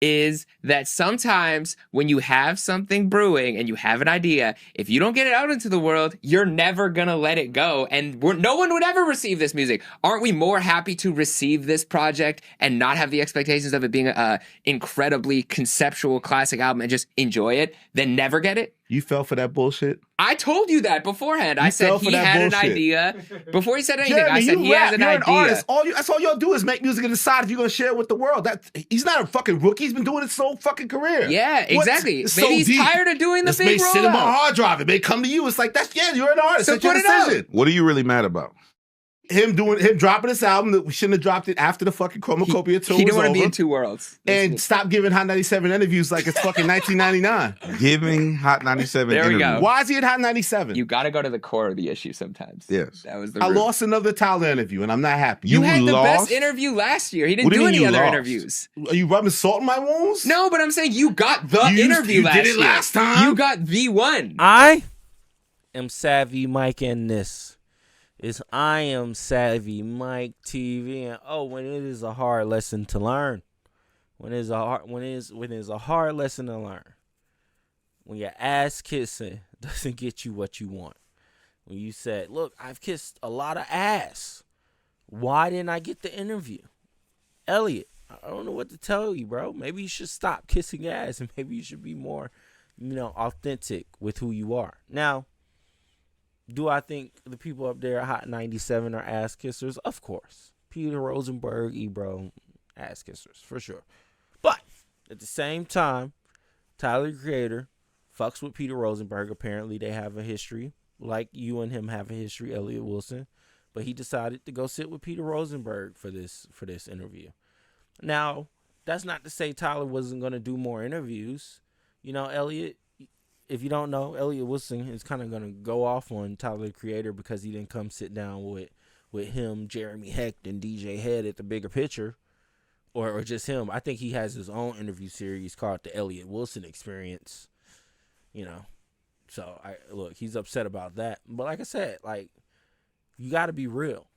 is that sometimes when you have something brewing and you have an idea, if you don't get it out into the world, you're never going to let it go. And no one would ever receive this music. Aren't we more happy to receive this project and not have the expectations of it being an incredibly conceptual classic album and just enjoy it than never get it? You fell for that bullshit? I told you that beforehand. I said he had an idea. Before he said anything, I said he has an idea. You're an artist. That's all y'all do is make music and decide if you're going to share it with the world. He's not a fucking rookie. He's been doing it his whole fucking career. Yeah, exactly. Maybe he's tired of doing the big rollout. This may sit in my hard drive. It may come to you. It's like, you're an artist. So that's your put it decision. out. What are you really mad about? Him dropping this album that we shouldn't have dropped it after the fucking Chromacopia tour. He didn't want to be in two worlds. And stop giving Hot 97 interviews like it's fucking 1999. Giving Hot 97 there interviews. We go. Why is he at Hot 97? You got to go to the core of the issue sometimes. Yes. That was the I lost another Tyler interview and I'm not happy. You had the best interview last year. He didn't do any other interviews. Are you rubbing salt in my wounds? No, but I'm saying you got the interview last year. You did it last time. You got the one. I am Savvy Mike in this. Is I am Savvy Mike TV, and when it is a hard lesson to learn, when it's a hard lesson to learn, when your ass kissing doesn't get you what you want, when you said, "Look, I've kissed a lot of ass, why didn't I get the interview?" Elliot, I don't know what to tell you, bro. Maybe you should stop kissing ass, and maybe you should be more, authentic with who you are. Now, do I think the people up there at Hot 97 are ass kissers? Of course. Peter Rosenberg, Ebro, ass kissers, for sure. But at the same time, Tyler, the Creator, fucks with Peter Rosenberg. Apparently they have a history, like you and him have a history, Elliot Wilson. But he decided to go sit with Peter Rosenberg for this interview. Now, that's not to say Tyler wasn't going to do more interviews. Elliot, if you don't know, Elliot Wilson is kind of going to go off on Tyler, the Creator, because he didn't come sit down with him, Jeremy Hecht, and DJ Head at the Bigger Picture, or just him. I think he has his own interview series called The Elliot Wilson Experience, So, he's upset about that. But like I said, you got to be real.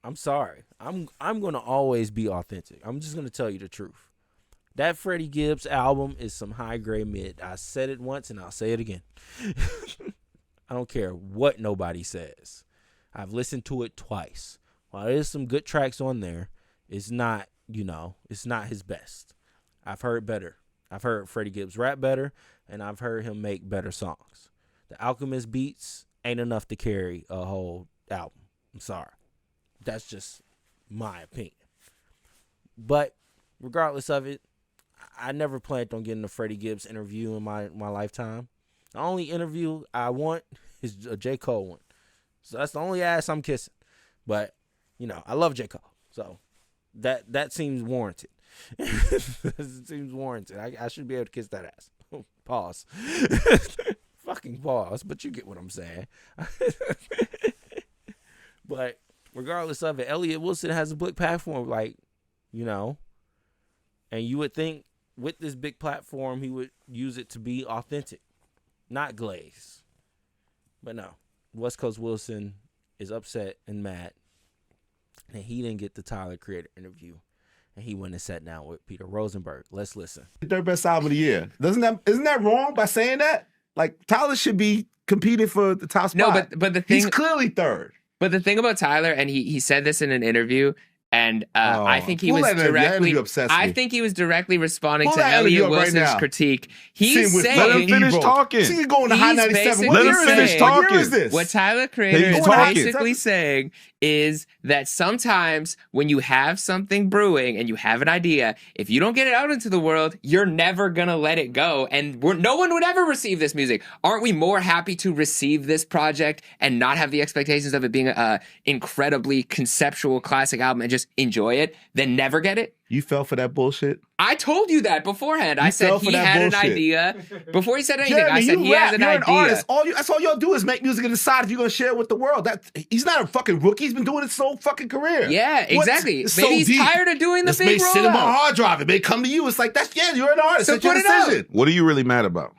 I'm sorry. I'm going to always be authentic. I'm just going to tell you the truth. That Freddie Gibbs album is some high-grade mid. I said it once, and I'll say it again. I don't care what nobody says. I've listened to it twice. While there's some good tracks on there, it's not, it's not his best. I've heard better. I've heard Freddie Gibbs rap better, and I've heard him make better songs. The Alchemist beats ain't enough to carry a whole album. I'm sorry. That's just my opinion. But regardless of it, I never planned on getting a Freddie Gibbs interview in my lifetime. The only interview I want is a J. Cole one. So that's the only ass I'm kissing. But, I love J. Cole. So that seems warranted. It seems warranted. I should be able to kiss that ass. Pause. Fucking pause. But you get what I'm saying. But regardless of it, Elliot Wilson has a big platform, and you would think with this big platform, he would use it to be authentic, not glaze. But no, West Coast Wilson is upset and mad that he didn't get the Tyler, Creator interview, and he went and sat down with Peter Rosenberg. Let's listen. Third best album of the year. Isn't that wrong by saying that? Tyler should be competing for the top spot. No, but the thing, he's clearly third. But the thing about Tyler, and he said this in an interview, and I think he was directly responding to Elliot Wilson's critique. He's saying, let him finish talking. He's going to Hot 97. Let him finish talking. What year is this? What Tyler Creator is basically saying is that sometimes when you have something brewing and you have an idea, if you don't get it out into the world, you're never going to let it go. And no one would ever receive this music. Aren't we more happy to receive this project and not have the expectations of it being an incredibly conceptual classic album and just enjoy it than never get it? You fell for that bullshit? I told you that beforehand. I said he had an idea. Before he said anything, I said he has an idea. You're an artist. That's all y'all do is make music and decide if you're going to share it with the world. He's not a fucking rookie. He's been doing it his whole fucking career. Yeah, exactly. Maybe he's tired of doing the big rollout. This may sit in my hard drive. It may come to you. It's like, you're an artist. So that's your decision. What are you really mad about?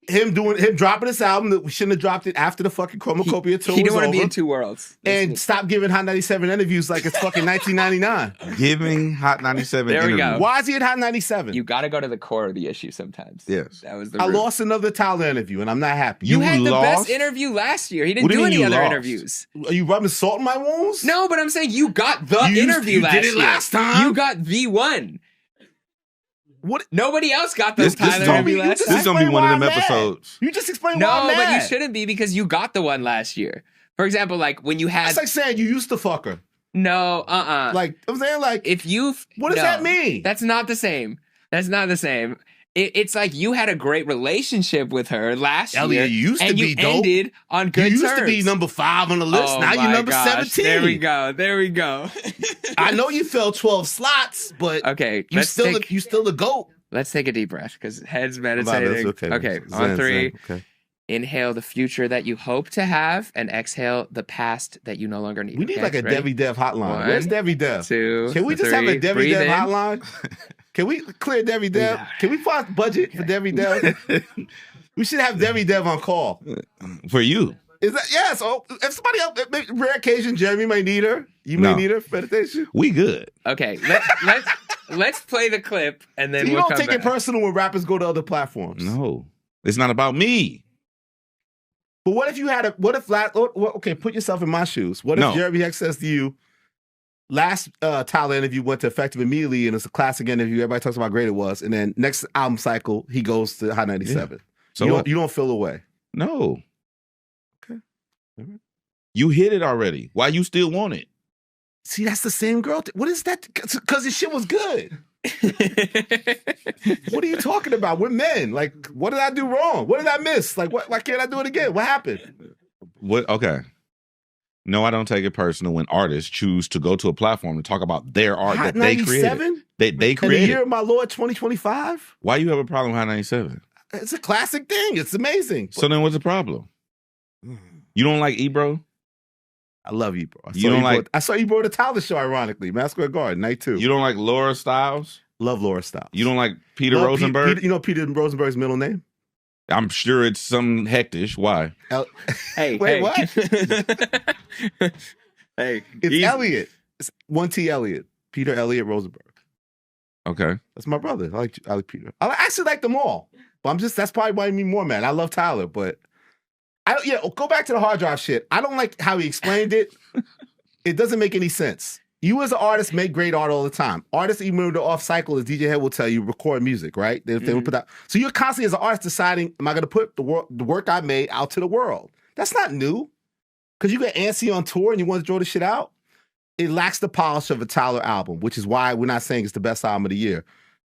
him dropping this album that we shouldn't have dropped it after the fucking Chromacopia tour. He didn't want to be in two worlds. And stop giving Hot 97 interviews like it's fucking 1999. Giving Hot 97 There we interviews. go. Why is he at Hot 97? You got to go to the core of the issue sometimes. Yes. That was the I root. lost another Tyler interview, and I'm not happy. You had the best lost? interview last year. He What didn't do do you mean any you other lost? interviews. Are you rubbing salt in my wounds? No, but I'm saying you got the interview you last did it year. last time? You got the one. What? Nobody else got those This is Tyler gonna interview be- last this time. is gonna be one of them Explain why I'm mad. episodes. You just explained why I'm No, but mad. you shouldn't be because you got the one last year. For example, like when you had That's like saying you used to fuck her. no, Like, I'm saying, like, if you what does that mean? That's not the same. That's not the same. It's like you had a great relationship with her last Elliot, year. you used to and be you dope. ended on good you terms. used to be number 5 on the list. Oh now you're my number gosh. 17. There we go. There we go. I know you fell 12 slots, but Okay, you still the GOAT. let's take a deep breath because head's About it, meditating. it's Okay, Zen, on 3. Zen, okay. Inhale the future that you hope to have, and exhale the past that you no longer need. We need Okay, like a ready? Debbie Dev hotline. One, Where's Debbie Dev? 2, Can we just have a 3. Debbie Breathe Dev in. hotline? Can we clear Debbie Dev? Yeah. Can we find budget for Debbie Dev? We should have Debbie Dev on call. For you. Is that yes? Oh, if somebody else, rare occasion, Jeremy might need her. You No. may need her for meditation. We good. Okay, let's play the clip and then So you we'll don't come take back. it personal when rappers go to other platforms. No. It's not about me. But what if you had okay, put yourself in my shoes. What if No. Jeremy Heck says to you, last Tyler interview went to Effective immediately and it's a classic interview. Everybody talks about how great it was. And then next album cycle, he goes to Hot 97. So you what? don't feel away. No. Okay. All right. You hit it already. Why you still want it? See, that's the same girl. What is that? Because the shit was good. What are you talking about? We're men. Like, what did I do wrong? What did I miss? Like, why can't I do it again? What happened? What? Okay. No, I don't take it personal when artists choose to go to a platform to talk about their art Hot that they created. 97? They In the created. year of my Lord 2025? Why you have a problem with Hot 97? It's a classic thing. It's amazing. So then what's the problem? You don't like Ebro? I love you, bro. I saw you brought a Tyler show, ironically. Madison Square Garden, night 2. You don't like Laura Stiles? Love Laura Stiles. You don't like Peter Love Rosenberg? you know Peter Rosenberg's middle name? I'm sure it's some hectish. Why? Hey, Wait, hey. what? Hey, It's Elliot. It's 1T Elliot. Peter Elliot Rosenberg. Okay. That's my brother. I like Peter. I actually like them all. But that's probably why I mean more, man. I love Tyler, but go back to the hard drive shit. I don't like how he explained it. It doesn't make any sense. You as an artist make great art all the time. Artists, even when they're off cycle, as DJ Head will tell you, record music, right? They will put that. So you're constantly as an artist deciding, am I going to put the work I made out to the world? That's not new. Because you get antsy on tour and you want to throw the shit out. It lacks the polish of a Tyler album, which is why we're not saying it's the best album of the year.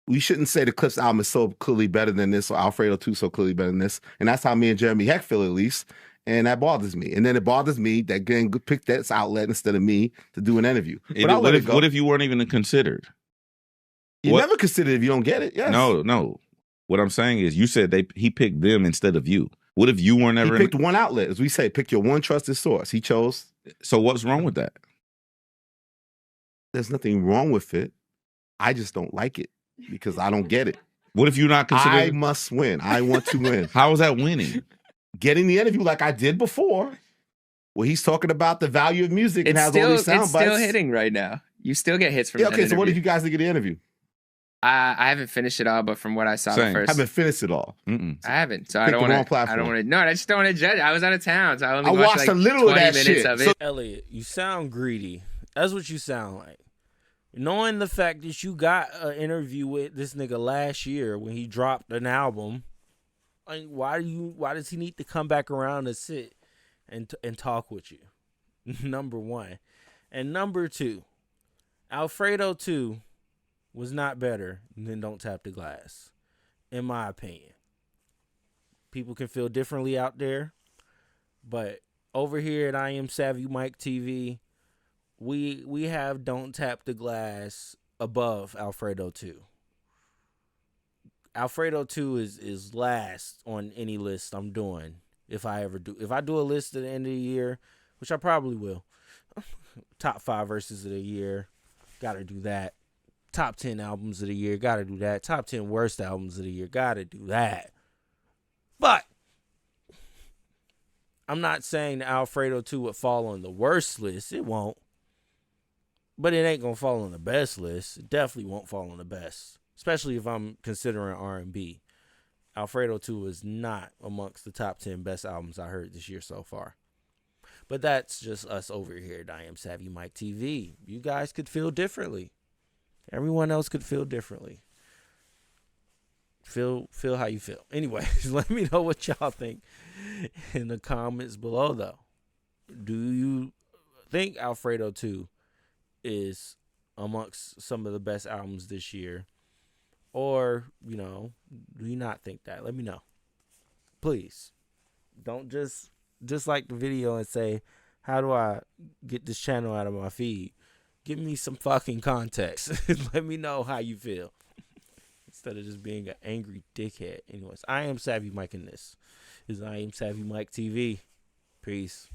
We shouldn't say the Clips album is so clearly better than this, or Alfredo 2 so clearly better than this. And that's how me and Jeremy Heck feel, at least. And that bothers me. And then it bothers me that Gang picked that outlet instead of me to do an interview. But I'll let it go. What if you weren't even considered? You never consider it if you don't get it. Yes. No. What I'm saying is, you said he picked them instead of you. What if you weren't ever? He picked one outlet, as we say. Pick your one trusted source. He chose. So what's wrong with that? There's nothing wrong with it. I just don't like it because I don't get it. What if you're not considered? I must win. I want to win. How is that winning? Getting the interview like I did before, where he's talking about the value of music and has all these sound it's bites. still hitting right now. You still get hits from Yeah, that okay, so what interview. did you guys think of the interview? I haven't finished it all, but from what I saw Same. the I first, haven't finished it all. Mm-mm. I haven't. So I Picked don't the wrong want to. platform. I don't want to. No, I just don't want to judge. I was out of town, so I only I watched watched like a little 20 of that minutes shit. of it. So- Elliot, you sound greedy. That's what you sound like. Knowing the fact that you got an interview with this nigga last year when he dropped an album, like, why does he need to come back around and sit and talk with you? Number one. And number two, Alfredo 2 was not better than Don't Tap the Glass, in my opinion. People can feel differently out there, but over here at I Am Savvy Mike TV, we have Don't Tap the Glass above Alfredo 2. Alfredo 2 is last on any list I'm doing. If I do a list at the end of the year, which I probably will, top 5 verses of the year, gotta do that. Top 10 albums of the year, gotta do that. Top 10 worst albums of the year, gotta do that. But I'm not saying Alfredo 2 would fall on the worst list. It won't. But it ain't going to fall on the best list. It definitely won't fall on the best. Especially if I'm considering R&B. Alfredo 2 is not amongst the top 10 best albums I heard this year so far. But that's just us over here at I Am Savvy Mike TV. You guys could feel differently. Everyone else could feel differently. Feel how you feel. Anyways, let me know what y'all think in the comments below, though. Do you think Alfredo 2 is amongst some of the best albums this year? Or, do you not think that? Let me know. Please. Don't just like the video and say, how do I get this channel out of my feed? Give me some fucking context. Let me know how you feel. Instead of just being an angry dickhead. Anyways, I am Savvy Mike, and this is I Am Savvy Mike TV. Peace.